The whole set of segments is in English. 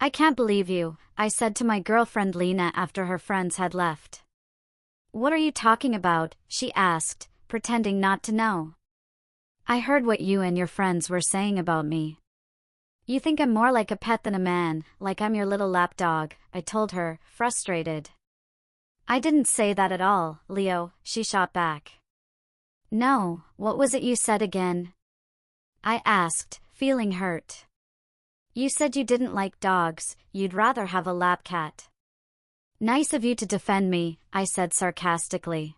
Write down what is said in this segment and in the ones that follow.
I can't believe you, I said to my girlfriend Lena after her friends had left. What are you talking about? She asked, pretending not to know. I heard what you and your friends were saying about me. You think I'm more like a pet than a man, like I'm your little lapdog, I told her, frustrated. I didn't say that at all, Leo, she shot back. No, what was it you said again? I asked, feeling hurt. You said you didn't like dogs, you'd rather have a lap cat. Nice of you to defend me, I said sarcastically.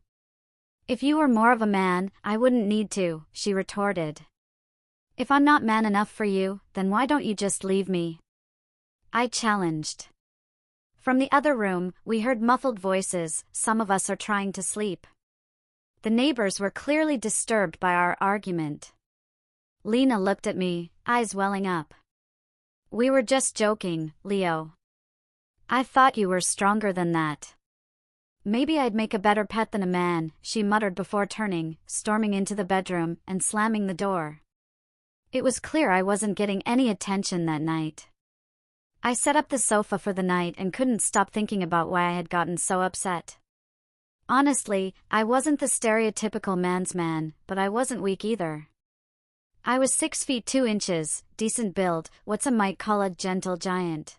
If you were more of a man, I wouldn't need to, she retorted. If I'm not man enough for you, then why don't you just leave me? I challenged. From the other room, we heard muffled voices. Some of us are trying to sleep. The neighbors were clearly disturbed by our argument. Lena looked at me, eyes welling up. We were just joking, Leo. I thought you were stronger than that. Maybe I'd make a better pet than a man, she muttered before turning, storming into the bedroom, and slamming the door. It was clear I wasn't getting any attention that night. I set up the sofa for the night and couldn't stop thinking about why I had gotten so upset. Honestly, I wasn't the stereotypical man's man, but I wasn't weak either. I was 6 feet 2 inches, decent build, what some might call a gentle giant.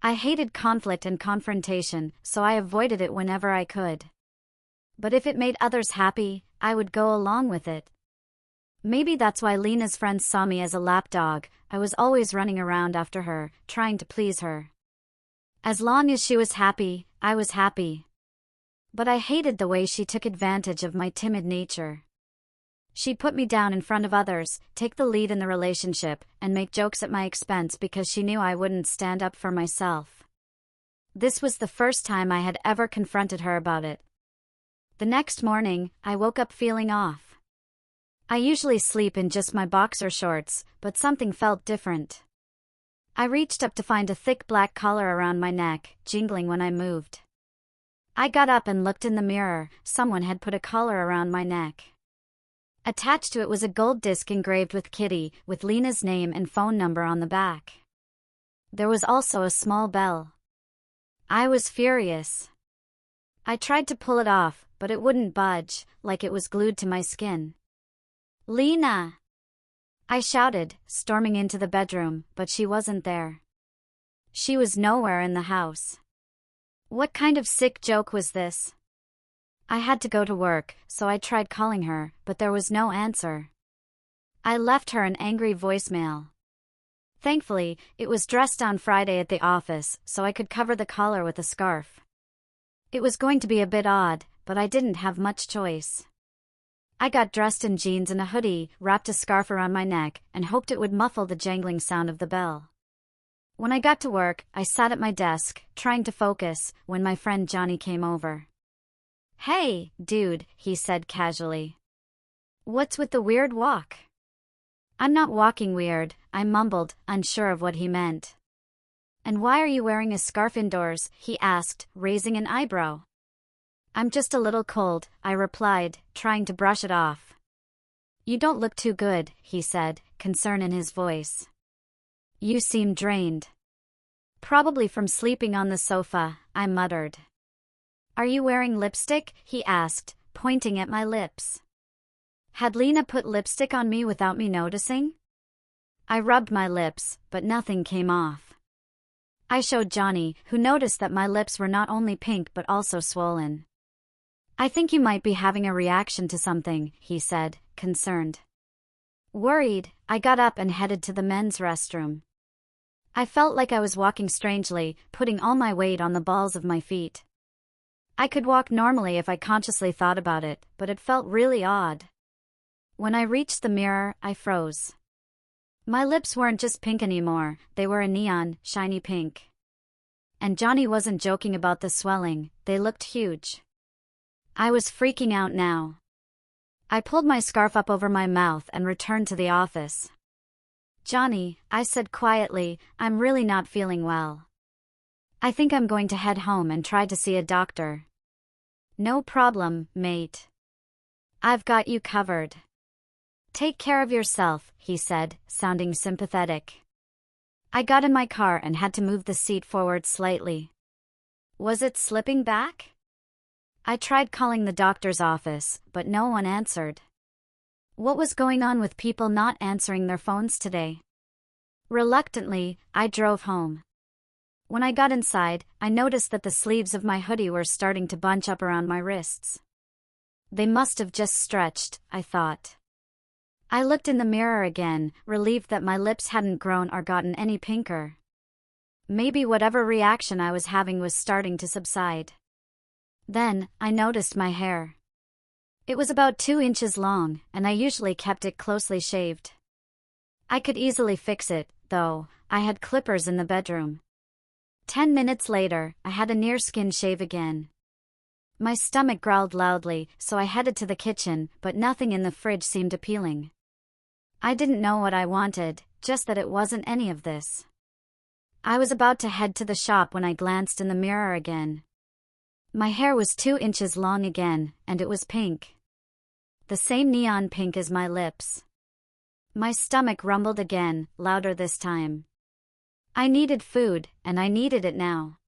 I hated conflict and confrontation, so I avoided it whenever I could. But if it made others happy, I would go along with it. Maybe that's why Lena's friends saw me as a lapdog. I was always running around after her, trying to please her. As long as she was happy, I was happy. But I hated the way she took advantage of my timid nature. She'd put me down in front of others, take the lead in the relationship, and make jokes at my expense because she knew I wouldn't stand up for myself. This was the first time I had ever confronted her about it. The next morning, I woke up feeling off. I usually sleep in just my boxer shorts, but something felt different. I reached up to find a thick black collar around my neck, jingling when I moved. I got up and looked in the mirror. Someone had put a collar around my neck. Attached to it was a gold disc engraved with Kitty, with Lena's name and phone number on the back. There was also a small bell. I was furious. I tried to pull it off, but it wouldn't budge, like it was glued to my skin. Lena! I shouted, storming into the bedroom, but she wasn't there. She was nowhere in the house. What kind of sick joke was this? I had to go to work, so I tried calling her, but there was no answer. I left her an angry voicemail. Thankfully, it was dressed on Friday at the office, so I could cover the collar with a scarf. It was going to be a bit odd, but I didn't have much choice. I got dressed in jeans and a hoodie, wrapped a scarf around my neck, and hoped it would muffle the jangling sound of the bell. When I got to work, I sat at my desk, trying to focus, when my friend Johnny came over. Hey, dude, he said casually. What's with the weird walk? I'm not walking weird, I mumbled, unsure of what he meant. And why are you wearing a scarf indoors? He asked, raising an eyebrow. I'm just a little cold, I replied, trying to brush it off. You don't look too good, he said, concern in his voice. You seem drained. Probably from sleeping on the sofa, I muttered. Are you wearing lipstick? He asked, pointing at my lips. Had Lena put lipstick on me without me noticing? I rubbed my lips, but nothing came off. I showed Johnny, who noticed that my lips were not only pink but also swollen. I think you might be having a reaction to something, he said, concerned. Worried, I got up and headed to the men's restroom. I felt like I was walking strangely, putting all my weight on the balls of my feet. I could walk normally if I consciously thought about it, but it felt really odd. When I reached the mirror, I froze. My lips weren't just pink anymore, they were a neon, shiny pink. And Johnny wasn't joking about the swelling, they looked huge. I was freaking out now. I pulled my scarf up over my mouth and returned to the office. Johnny, I said quietly, I'm really not feeling well. I think I'm going to head home and try to see a doctor. No problem, mate. I've got you covered. Take care of yourself, he said, sounding sympathetic. I got in my car and had to move the seat forward slightly. Was it slipping back? I tried calling the doctor's office, but no one answered. What was going on with people not answering their phones today? Reluctantly, I drove home. When I got inside, I noticed that the sleeves of my hoodie were starting to bunch up around my wrists. They must have just stretched, I thought. I looked in the mirror again, relieved that my lips hadn't grown or gotten any pinker. Maybe whatever reaction I was having was starting to subside. Then, I noticed my hair. It was about 2 inches long, and I usually kept it closely shaved. I could easily fix it, though. I had clippers in the bedroom. 10 minutes later, I had a near-skin shave again. My stomach growled loudly, so I headed to the kitchen, but nothing in the fridge seemed appealing. I didn't know what I wanted, just that it wasn't any of this. I was about to head to the shop when I glanced in the mirror again. My hair was 2 inches long again, and it was pink. The same neon pink as my lips. My stomach rumbled again, louder this time. I needed food, and I needed it now.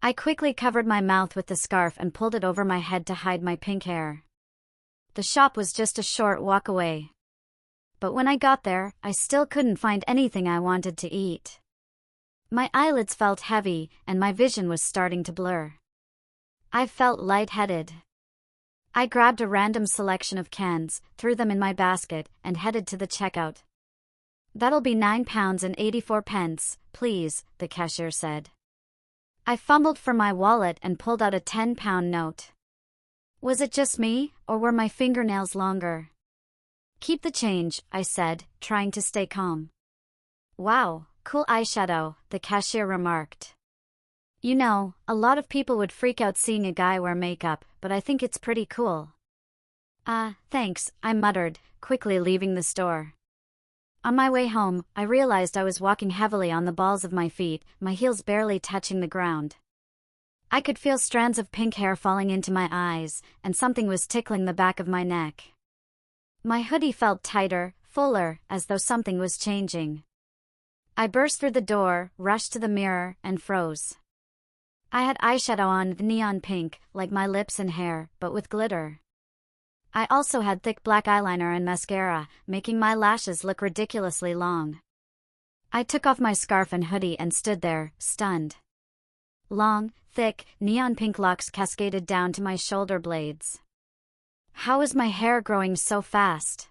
I quickly covered my mouth with the scarf and pulled it over my head to hide my pink hair. The shop was just a short walk away. But when I got there, I still couldn't find anything I wanted to eat. My eyelids felt heavy, and my vision was starting to blur. I felt lightheaded. I grabbed a random selection of cans, threw them in my basket, and headed to the checkout. "That'll be £9.84, please," the cashier said. I fumbled for my wallet and pulled out a £10 note. Was it just me, or were my fingernails longer? "Keep the change," I said, trying to stay calm. "Wow, cool eyeshadow," the cashier remarked. "You know, a lot of people would freak out seeing a guy wear makeup, but I think it's pretty cool." Thanks," I muttered, quickly leaving the store. On my way home, I realized I was walking heavily on the balls of my feet, my heels barely touching the ground. I could feel strands of pink hair falling into my eyes, and something was tickling the back of my neck. My hoodie felt tighter, fuller, as though something was changing. I burst through the door, rushed to the mirror, and froze. I had eyeshadow on, neon pink, like my lips and hair, but with glitter. I also had thick black eyeliner and mascara, making my lashes look ridiculously long. I took off my scarf and hoodie and stood there, stunned. Long, thick, neon pink locks cascaded down to my shoulder blades. How was my hair growing so fast?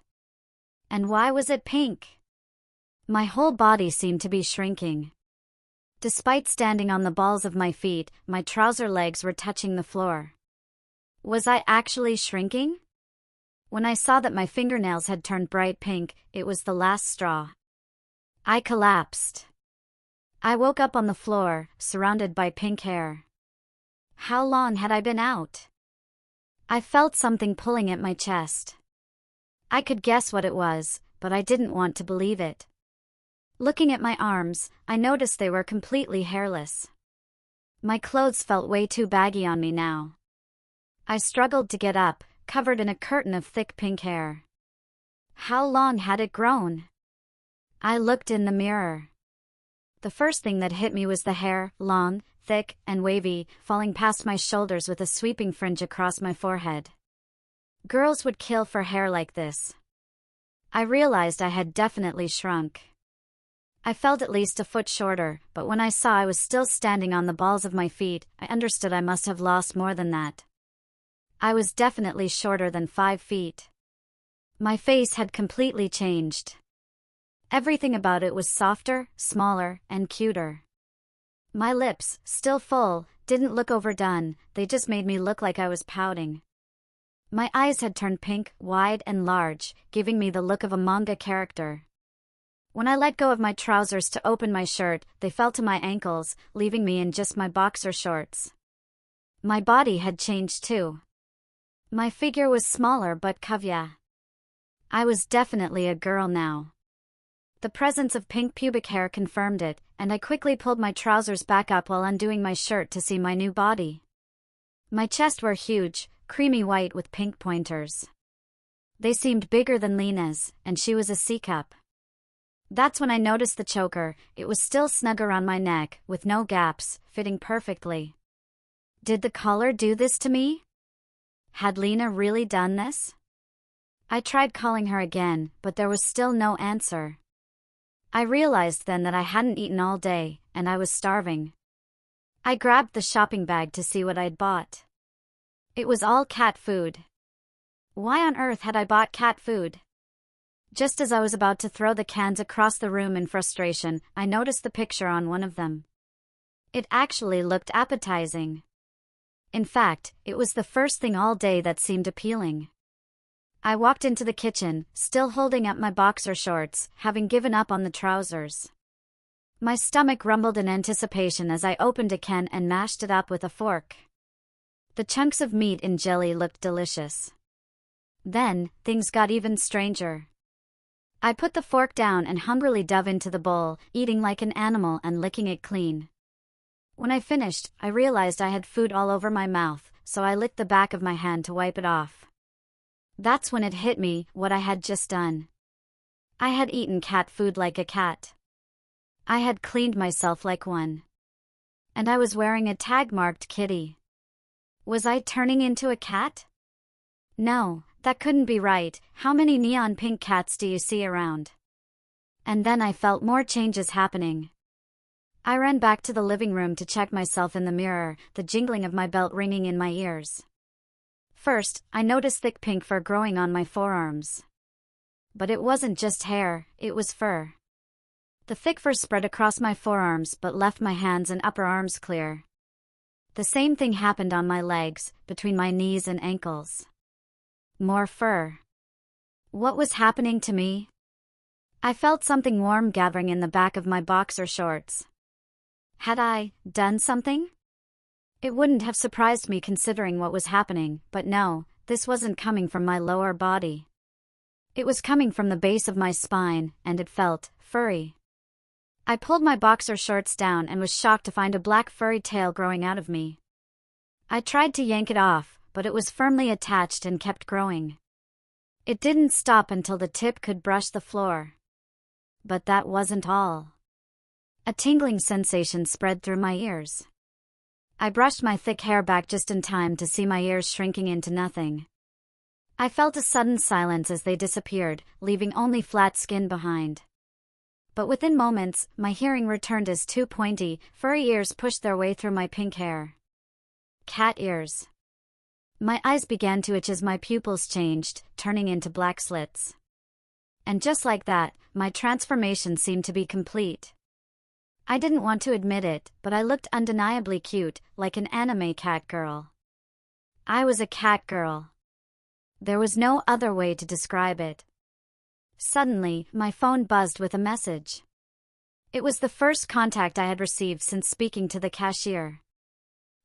And why was it pink? My whole body seemed to be shrinking. Despite standing on the balls of my feet, my trouser legs were touching the floor. Was I actually shrinking? When I saw that my fingernails had turned bright pink, it was the last straw. I collapsed. I woke up on the floor, surrounded by pink hair. How long had I been out? I felt something pulling at my chest. I could guess what it was, but I didn't want to believe it. Looking at my arms, I noticed they were completely hairless. My clothes felt way too baggy on me now. I struggled to get up, covered in a curtain of thick pink hair. How long had it grown? I looked in the mirror. The first thing that hit me was the hair, long, thick, and wavy, falling past my shoulders with a sweeping fringe across my forehead. Girls would kill for hair like this. I realized I had definitely shrunk. I felt at least a foot shorter, but when I saw I was still standing on the balls of my feet, I understood I must have lost more than that. I was definitely shorter than 5 feet. My face had completely changed. Everything about it was softer, smaller, and cuter. My lips, still full, didn't look overdone, they just made me look like I was pouting. My eyes had turned pink, wide, and large, giving me the look of a manga character. When I let go of my trousers to open my shirt, they fell to my ankles, leaving me in just my boxer shorts. My body had changed too. My figure was smaller but curvier. I was definitely a girl now. The presence of pink pubic hair confirmed it, and I quickly pulled my trousers back up while undoing my shirt to see my new body. My chest were huge, creamy white with pink pointers. They seemed bigger than Lena's, and she was a C-cup. That's when I noticed the choker. It was still snug around my neck, with no gaps, fitting perfectly. Did the collar do this to me? Had Lena really done this? I tried calling her again, but there was still no answer. I realized then that I hadn't eaten all day, and I was starving. I grabbed the shopping bag to see what I'd bought. It was all cat food. Why on earth had I bought cat food? Just as I was about to throw the cans across the room in frustration, I noticed the picture on one of them. It actually looked appetizing. In fact, it was the first thing all day that seemed appealing. I walked into the kitchen, still holding up my boxer shorts, having given up on the trousers. My stomach rumbled in anticipation as I opened a can and mashed it up with a fork. The chunks of meat in jelly looked delicious. Then, things got even stranger. I put the fork down and hungrily dove into the bowl, eating like an animal and licking it clean. When I finished, I realized I had food all over my mouth, so I licked the back of my hand to wipe it off. That's when it hit me, what I had just done. I had eaten cat food like a cat. I had cleaned myself like one. And I was wearing a tag-marked kitty. Was I turning into a cat? No, that couldn't be right. How many neon pink cats do you see around? And then I felt more changes happening. I ran back to the living room to check myself in the mirror, the jingling of my belt ringing in my ears. First, I noticed thick pink fur growing on my forearms. But it wasn't just hair, it was fur. The thick fur spread across my forearms but left my hands and upper arms clear. The same thing happened on my legs, between my knees and ankles. More fur. What was happening to me? I felt something warm gathering in the back of my boxer shorts. Had I done something? It wouldn't have surprised me considering what was happening, but no, this wasn't coming from my lower body. It was coming from the base of my spine, and it felt furry. I pulled my boxer shorts down and was shocked to find a black furry tail growing out of me. I tried to yank it off, but it was firmly attached and kept growing. It didn't stop until the tip could brush the floor. But that wasn't all. A tingling sensation spread through my ears. I brushed my thick hair back just in time to see my ears shrinking into nothing. I felt a sudden silence as they disappeared, leaving only flat skin behind. But within moments, my hearing returned as two pointy, furry ears pushed their way through my pink hair. Cat ears. My eyes began to itch as my pupils changed, turning into black slits. And just like that, my transformation seemed to be complete. I didn't want to admit it, but I looked undeniably cute, like an anime catgirl. I was a catgirl. There was no other way to describe it. Suddenly, my phone buzzed with a message. It was the first contact I had received since speaking to the cashier.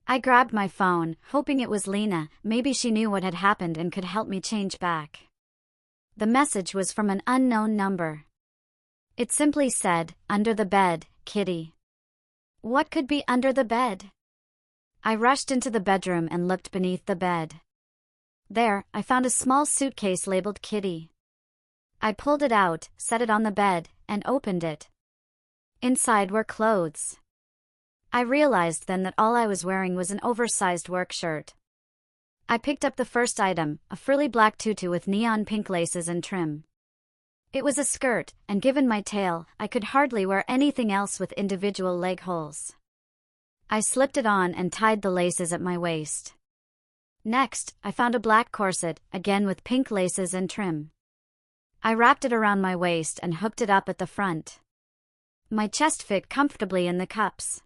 I grabbed my phone, hoping it was Lena. Maybe she knew what had happened and could help me change back. The message was from an unknown number. It simply said, "Under the bed, kitty." What could be under the bed? I rushed into the bedroom and looked beneath the bed. There, I found a small suitcase labeled kitty. I pulled it out, set it on the bed, and opened it. Inside were clothes. I realized then that all I was wearing was an oversized work shirt. I picked up the first item, a frilly black tutu with neon pink laces and trim. It was a skirt, and given my tail, I could hardly wear anything else with individual leg holes. I slipped it on and tied the laces at my waist. Next, I found a black corset, again with pink laces and trim. I wrapped it around my waist and hooked it up at the front. My chest fit comfortably in the cups.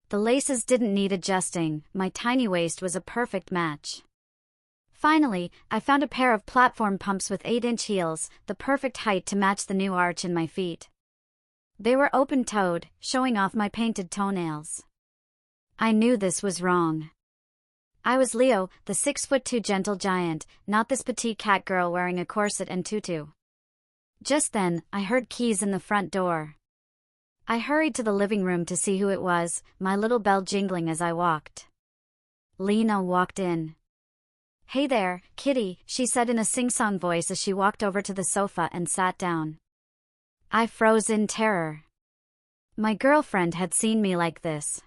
The laces didn't need adjusting, my tiny waist was a perfect match. Finally, I found a pair of platform pumps with 8-inch heels, the perfect height to match the new arch in my feet. They were open-toed, showing off my painted toenails. I knew this was wrong. I was Leo, the 6'2" gentle giant, not this petite cat girl wearing a corset and tutu. Just then, I heard keys in the front door. I hurried to the living room to see who it was, my little bell jingling as I walked. Lena walked in. "Hey there, kitty," she said in a sing-song voice as she walked over to the sofa and sat down. I froze in terror. My girlfriend had seen me like this.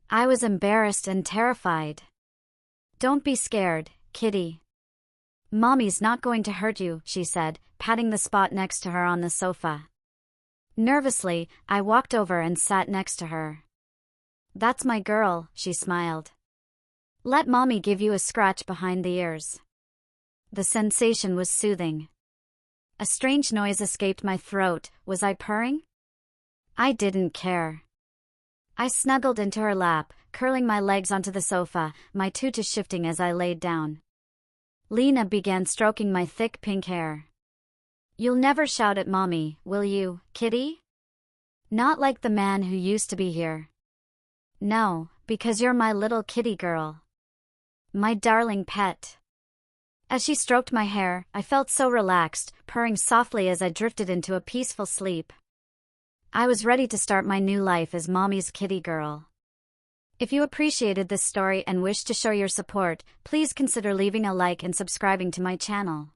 I was embarrassed and terrified. Don't be scared, kitty. Mommy's not going to hurt you, she said, patting the spot next to her on the sofa. Nervously, I walked over and sat next to her. That's my girl, she smiled. Let mommy give you a scratch behind the ears. The sensation was soothing. A strange noise escaped my throat. Was I purring? I didn't care. I snuggled into her lap, curling my legs onto the sofa, my tutu shifting as I laid down. Lena began stroking my thick pink hair. You'll never shout at mommy, will you, kitty? Not like the man who used to be here. No, because you're my little kitty girl. My darling pet. As she stroked my hair, I felt so relaxed, purring softly as I drifted into a peaceful sleep. I was ready to start my new life as mommy's kitty girl. If you appreciated this story and wish to show your support, please consider leaving a like and subscribing to my channel.